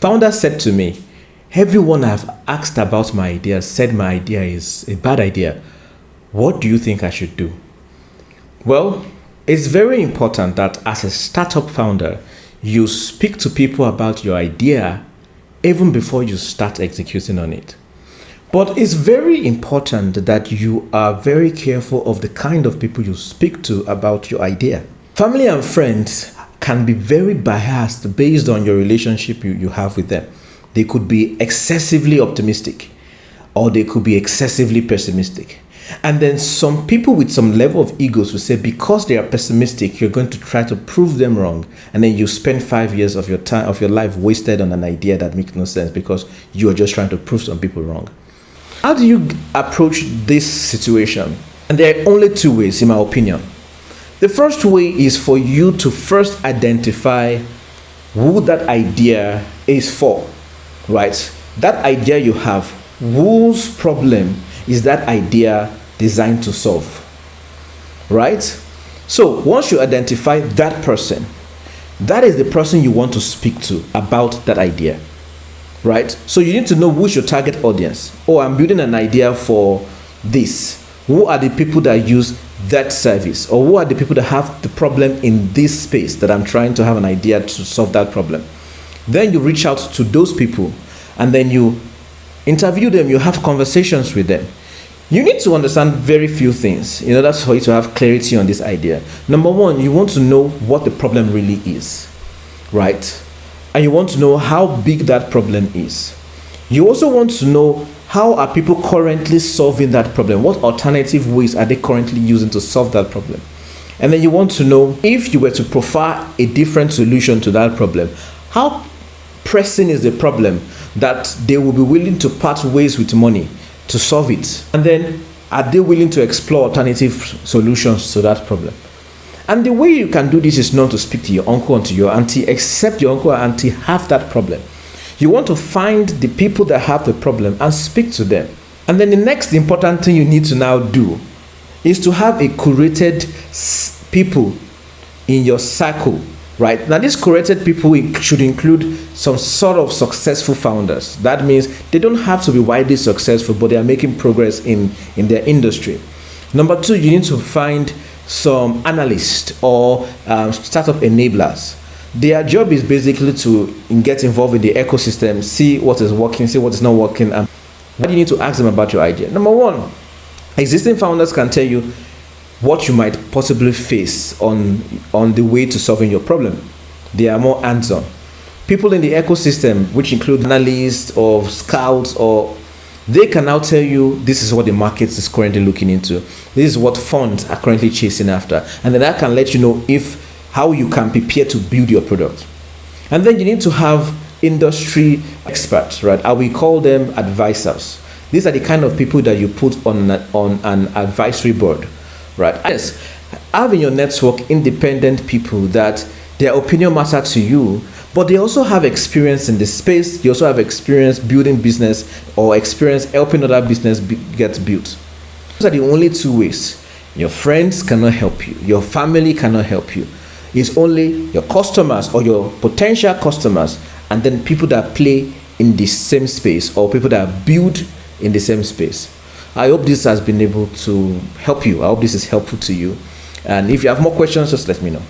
Founder said to me, everyone I've asked about my idea said my idea is a bad idea. What do you think I should do? Well, it's very important that as a startup founder, you speak to people about your idea even before you start executing on it. But it's very important that you are very careful of the kind of people you speak to about your idea. Family and friends can be very biased based on your relationship you have with them. They could be excessively optimistic or they could be excessively pessimistic. And then some people with some level of egos will say because they are pessimistic, you're going to try to prove them wrong. And then you spend 5 years of your time, of your life wasted on an idea that makes no sense because you are just trying to prove some people wrong. How do you approach this situation? And there are only two ways, in my opinion. The first way is for you to first identify who that idea is for, right? That idea you have, whose problem is that idea designed to solve, right? So once you identify that person, that is the person you want to speak to about that idea, right? So you need to know who's your target audience. Oh, I'm building an idea for this. Who are the people that use that service? Or who are the people that have the problem in this space that I'm trying to have an idea to solve that problem? Then you reach out to those people and then you interview them, you have conversations with them. You need to understand very few things in order for you to have clarity on this idea. Number one, you want to know what the problem really is, right? And you want to know how big that problem is. You also want to know how are people currently solving that problem? What alternative ways are they currently using to solve that problem? And then you want to know if you were to profile a different solution to that problem, how pressing is the problem that they will be willing to part ways with money to solve it? And then are they willing to explore alternative solutions to that problem? And the way you can do this is not to speak to your uncle and to your auntie, except your uncle and auntie have that problem. You want to find the people that have the problem and speak to them. And then the next important thing you need to now do is to have a curated people in your circle, right? Now, these curated people should include some sort of successful founders. That means they don't have to be widely successful, but they are making progress in their industry. Number two, you need to find some analysts or startup enablers. Their job is basically to get involved in the ecosystem, see what is working, see what is not working. And what you need to ask them about your idea. Number one, existing founders can tell you what you might possibly face on the way to solving your problem. They are more hands-on. People in the ecosystem, which include analysts or scouts, or they can now tell you this is what the market is currently looking into. This is what funds are currently chasing after. And then that can let you know how you can prepare to build your product. And then you need to have industry experts, right? I will call them advisors. These are the kind of people that you put on an advisory board, right? Yes, have in your network independent people that their opinion matters to you, but they also have experience in the space. They also have experience building business or experience helping other business get built. Those are the only two ways. Your friends cannot help you. Your family cannot help you. It's only your customers or your potential customers, and then people that play in the same space or people that build in the same space. I hope this has been able to help you. I hope this is helpful to you. And if you have more questions, just let me know.